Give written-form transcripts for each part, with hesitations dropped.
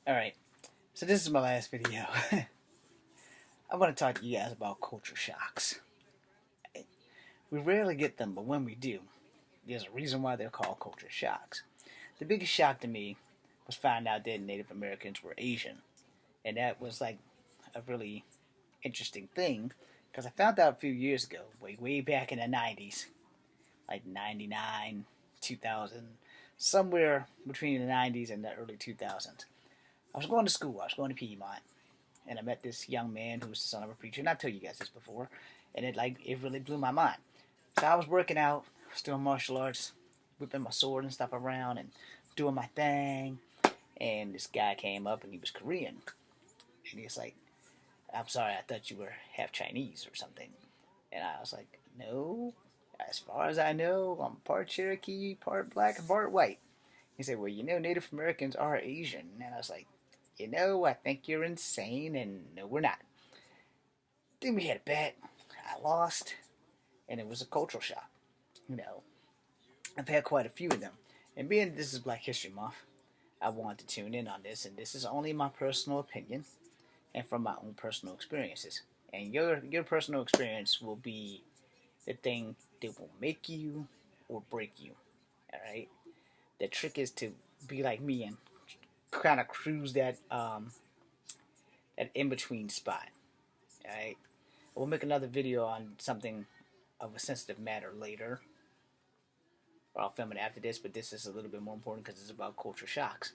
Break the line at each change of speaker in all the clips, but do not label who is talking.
Alright, so this is my last video. I want to talk to you guys about culture shocks. We rarely get them, but when we do, there's a reason why they're called culture shocks. The biggest shock to me was finding out that Native Americans were Asian. And that was like a really interesting thing because I found out a few years ago, way back in the 90s, like 99, 2000, somewhere between the 90s and the early 2000s. I was going to school, I was going to Piedmont, and I met this young man who was the son of a preacher, and I've told you guys this before, and it really blew my mind. So I was working out, I was doing martial arts, whipping my sword and stuff around, and doing my thing, and this guy came up, and he was Korean, and he's like, "I'm sorry, I thought you were half Chinese or something," and I was like, "No, as far as I know, I'm part Cherokee, part black, and part white." He said, "Well, Native Americans are Asian," and I was like, I think you're insane, and no, we're not. Then we had a bet. I lost, and it was a cultural shock. You know, I've had quite a few of them. And being this is Black History Month, I wanted to tune in on this, and this is only my personal opinion and from my own personal experiences. And your personal experience will be the thing that will make you or break you. All right. The trick is to be like me and kind of cruise that in between spot. All right. We'll make another video on something of a sensitive matter later. Or I'll film it after this, but this is a little bit more important because it's about culture shocks.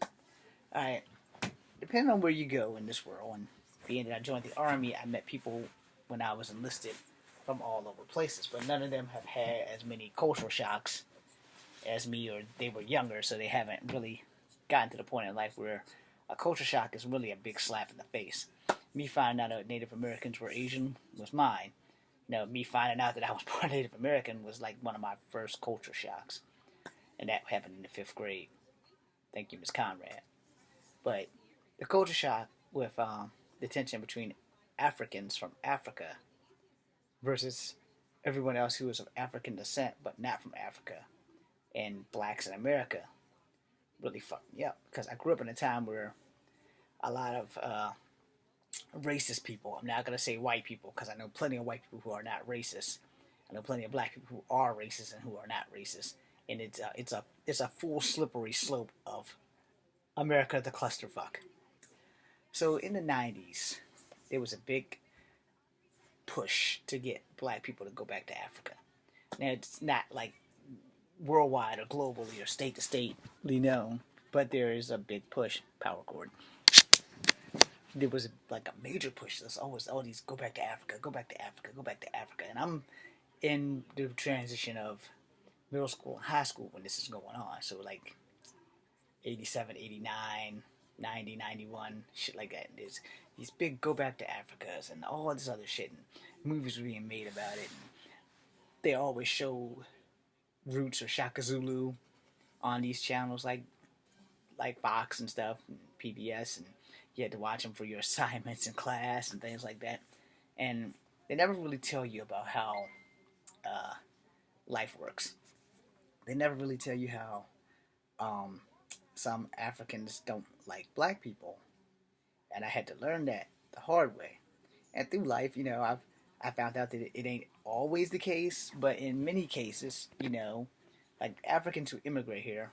Alright, depending on where you go in this world, and being that I joined the army, I met people when I was enlisted from all over places, but none of them have had as many cultural shocks as me, or they were younger, so they haven't really gotten to the point in life where a culture shock is really a big slap in the face. Me finding out that Native Americans were Asian was mine. Me finding out that I was part Native American was like one of my first culture shocks. And that happened in the 5th grade. Thank you, Miss Conrad. But the culture shock with the tension between Africans from Africa versus everyone else who was of African descent but not from Africa and blacks in America really fucked me up because I grew up in a time where a lot of racist people, I'm not going to say white people because I know plenty of white people who are not racist. I know plenty of black people who are racist and who are not racist. And it's a full slippery slope of America the clusterfuck. So in the 90s, there was a big push to get black people to go back to Africa. Now it's not like worldwide or globally or state to stately known, but there is a big push. Power cord. There was like a major push. There's always all these go back to Africa, go back to Africa, go back to Africa, and I'm in the transition of middle school and high school when this is going on. So like 87, 89, 90, 91, shit like that. There's these big go back to Africas and all this other shit, and movies were being made about it. And they always show Roots or Shaka Zulu on these channels like Fox and stuff, and PBS, and you had to watch them for your assignments in class and things like that. And they never really tell you about how life works. They never really tell you how some Africans don't like black people, and I had to learn that the hard way. And through life, I found out that it ain't always the case, but in many cases, like Africans who immigrate here,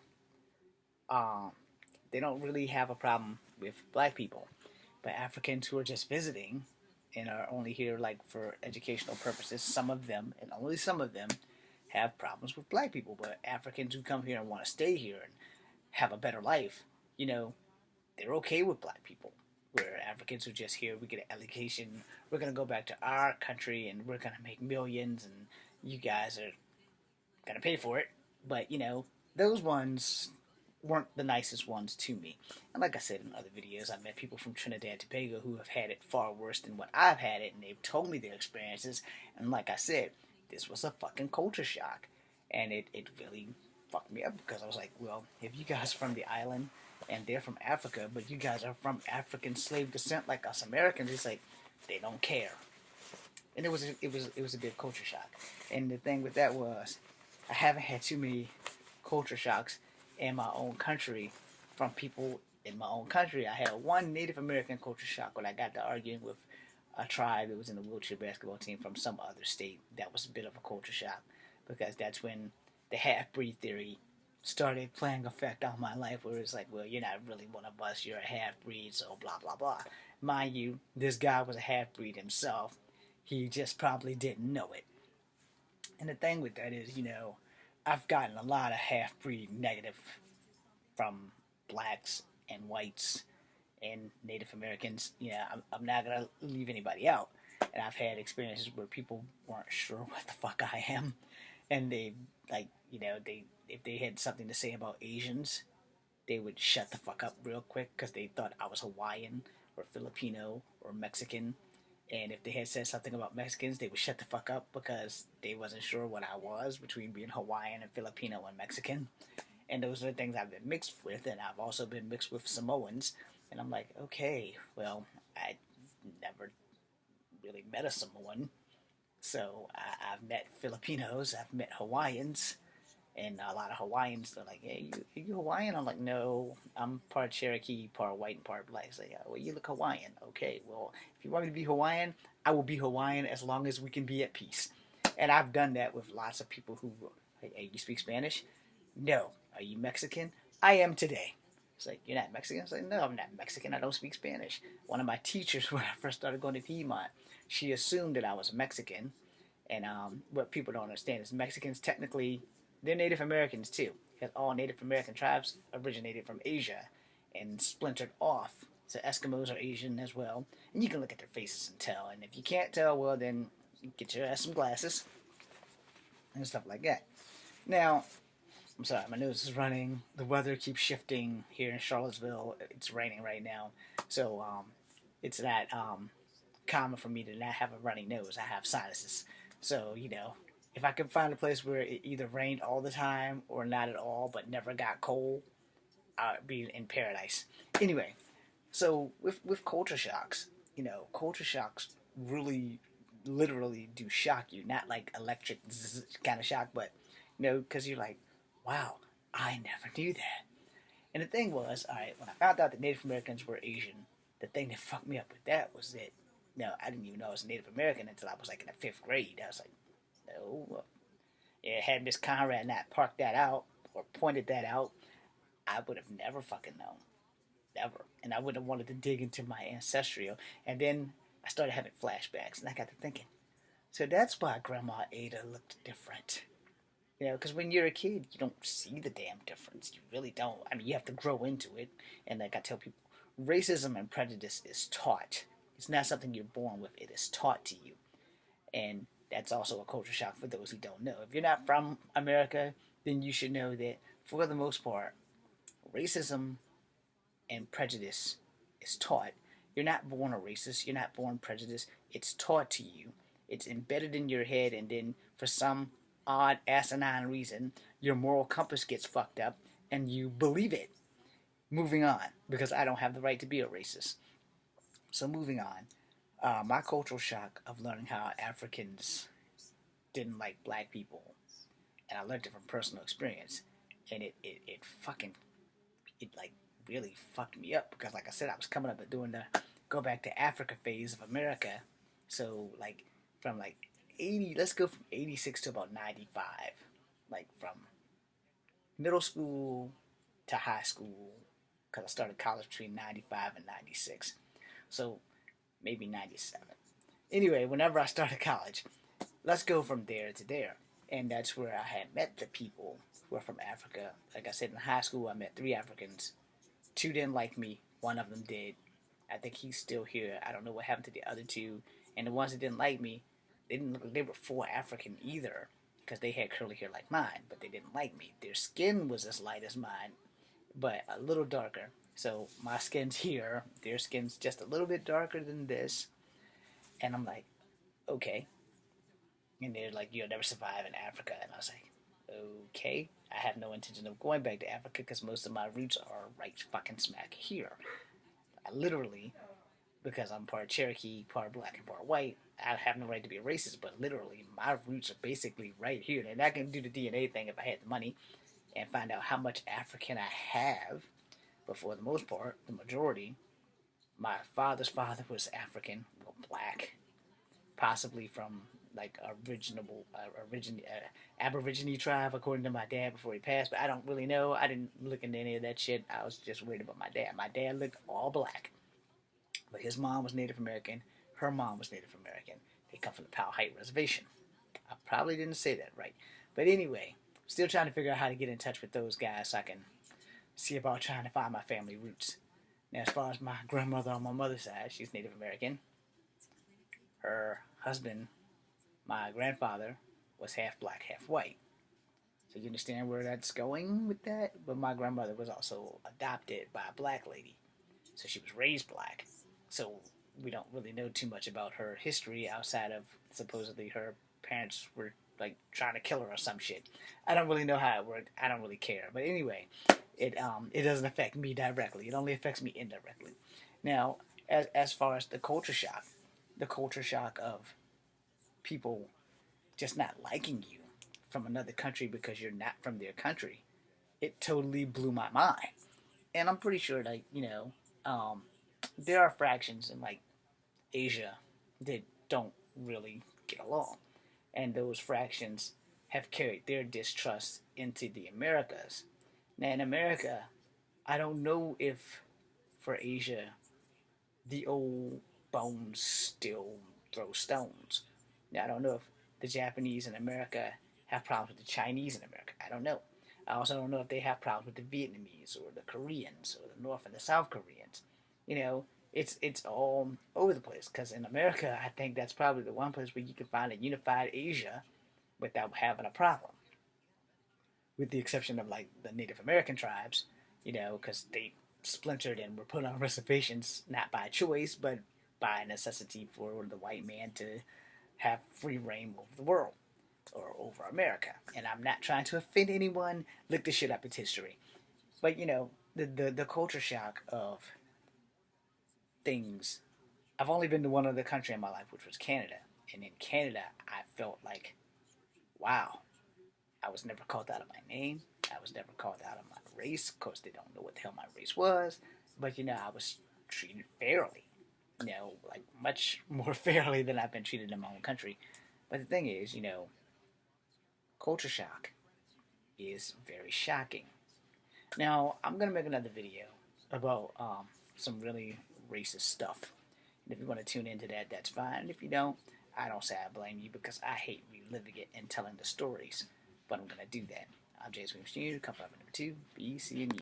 um, they don't really have a problem with black people. But Africans who are just visiting and are only here like for educational purposes, some of them, and only some of them, have problems with black people. But Africans who come here and want to stay here and have a better life, they're okay with black people. We're Africans who just here, we get an education, we're gonna go back to our country and we're gonna make millions, and you guys are gonna pay for it. But those ones weren't the nicest ones to me. And like I said in other videos, I met people from Trinidad and Tobago who have had it far worse than what I've had it, and they've told me their experiences. And like I said, this was a fucking culture shock, and it really fucked me up because I was like, well, if you guys are from the island and they're from Africa, but you guys are from African slave descent like us Americans, it's like they don't care. And it was a big culture shock. And the thing with that was, I haven't had too many culture shocks in my own country from people in my own country, I had one Native American culture shock when I got to arguing with a tribe that was in the wheelchair basketball team from some other state. That was a bit of a culture shock because that's when the half-breed theory started playing effect on my life, where it's like, well, you're not really one of us, you're a half-breed, so blah, blah, blah. Mind you, this guy was a half-breed himself. He just probably didn't know it. And the thing with that is, I've gotten a lot of half-breed negative from blacks and whites and Native Americans. I'm not going to leave anybody out. And I've had experiences where people weren't sure what the fuck I am. And they, like, if they had something to say about Asians, they would shut the fuck up real quick because they thought I was Hawaiian or Filipino or Mexican. And if they had said something about Mexicans, they would shut the fuck up because they wasn't sure what I was between being Hawaiian and Filipino and Mexican. And those are the things I've been mixed with, and I've also been mixed with Samoans. And I'm like, okay, well, I never really met a Samoan. So I've met Filipinos, I've met Hawaiians, and a lot of Hawaiians, they're like, hey, you Hawaiian? I'm like, no, I'm part Cherokee, part white, and part black. So, yeah, well, you look Hawaiian. Okay, well, if you want me to be Hawaiian, I will be Hawaiian as long as we can be at peace. And I've done that with lots of people who, hey, you speak Spanish? No. Are you Mexican? I am today. It's like, you're not Mexican? I was like, no, I'm not Mexican. I don't speak Spanish. One of my teachers, when I first started going to Piedmont, she assumed that I was Mexican. And what people don't understand is Mexicans technically, they're Native Americans too. Because all Native American tribes originated from Asia and splintered off. So Eskimos are Asian as well. And you can look at their faces and tell. And if you can't tell, well, then get your ass some glasses and stuff like that. Now, I'm sorry, my nose is running. The weather keeps shifting here in Charlottesville. It's raining right now. So it's not common for me to not have a runny nose. I have sinuses. So, if I could find a place where it either rained all the time or not at all, but never got cold, I'd be in paradise. Anyway, so with culture shocks, culture shocks really, literally do shock you. Not like electric kind of shock, but, because you're like, wow, I never knew that. And the thing was, all right, when I found out that Native Americans were Asian, the thing that fucked me up with that was that, I didn't even know I was a Native American until I was like in the 5th grade. I was like, no. Had Miss Conrad not parked that out or pointed that out, I would have never fucking known. Never. And I would have wanted to dig into my ancestral. And then I started having flashbacks, and I got to thinking, so that's why Grandma Ada looked different. Because when you're a kid, you don't see the damn difference. You really don't. I mean, you have to grow into it. And like I tell people, racism and prejudice is taught. It's not something you're born with. It is taught to you. And that's also a culture shock for those who don't know. If you're not from America, then you should know that, for the most part, racism and prejudice is taught. You're not born a racist. You're not born prejudiced. It's taught to you. It's embedded in your head, and then for some odd, asinine reason, your moral compass gets fucked up, and you believe it. Moving on, because I don't have the right to be a racist. So moving on, my cultural shock of learning how Africans didn't like black people, and I learned it from personal experience, and it like really fucked me up, because like I said, I was coming up and doing the go back to Africa phase of America. So like from like 80, let's go from 86 to about 95, like from middle school to high school, because I started college between 95 and 96. So maybe 97. Anyway, whenever I started college, let's go from there to there. And that's where I had met the people who are from Africa. Like I said, in high school, I met 3 Africans. 2 didn't like me. 1 of them did. I think he's still here. I don't know what happened to the other 2. And the ones that didn't like me, they were full African either, because they had curly hair like mine, but they didn't like me. Their skin was as light as mine, but a little darker. So my skin's here, their skin's just a little bit darker than this. And I'm like, okay. And they're like, you'll never survive in Africa. And I was like, okay. I have no intention of going back to Africa, because most of my roots are right fucking smack here. I literally, because I'm part Cherokee, part black, and part white, I have no right to be a racist, but literally, my roots are basically right here. And I can do the DNA thing if I had the money and find out how much African I have. But for the most part, the majority, my father's father was African, well, black, possibly from like Aborigine tribe, according to my dad before he passed. But I don't really know. I didn't look into any of that shit. I was just worried about my dad. My dad looked all black, but his mom was Native American. Her mom was Native American. They come from the Powell Height Reservation. I probably didn't say that right, but anyway, still trying to figure out how to get in touch with those guys so I can see about trying to find my family roots. Now, as far as my grandmother on my mother's side, she's Native American. Her husband, my grandfather, was half black, half white. So you understand where that's going with that? But my grandmother was also adopted by a black lady. So she was raised black. So we don't really know too much about her history outside of supposedly her parents were like trying to kill her or some shit. I don't really know how it worked. I don't really care. But anyway, it doesn't affect me directly. It only affects me indirectly. Now, as far as the culture shock of people just not liking you from another country because you're not from their country, it totally blew my mind. And I'm pretty sure, like, there are fractions in like Asia that don't really get along, and those fractions have carried their distrust into the Americas. Now, in America, I don't know if for Asia the old bones still throw stones. Now, I don't know if the Japanese in America have problems with the Chinese in America. I don't know. I also don't know if they have problems with the Vietnamese or the Koreans or the North and the South Koreans. You know, it's all over the place. Because in America, I think that's probably the one place where you can find a unified Asia without having a problem, with the exception of like the Native American tribes. Because they splintered and were put on reservations not by choice, but by necessity for the white man to have free reign over the world or over America. And I'm not trying to offend anyone. Look this shit up. It's history. But the culture shock of things. I've only been to one other country in my life, which was Canada. And in Canada, I felt like, wow, I was never called out of my name. I was never called out of my race. Of course, they don't know what the hell my race was. But, I was treated fairly. Like much more fairly than I've been treated in my own country. But the thing is, culture shock is very shocking. Now, I'm going to make another video about some really racist stuff. And if you want to tune into that, that's fine. If you don't, I don't say I blame you, because I hate reliving it and telling the stories. But I'm going to do that. I'm James Williams Jr., Comfort number 2, B, C, and E.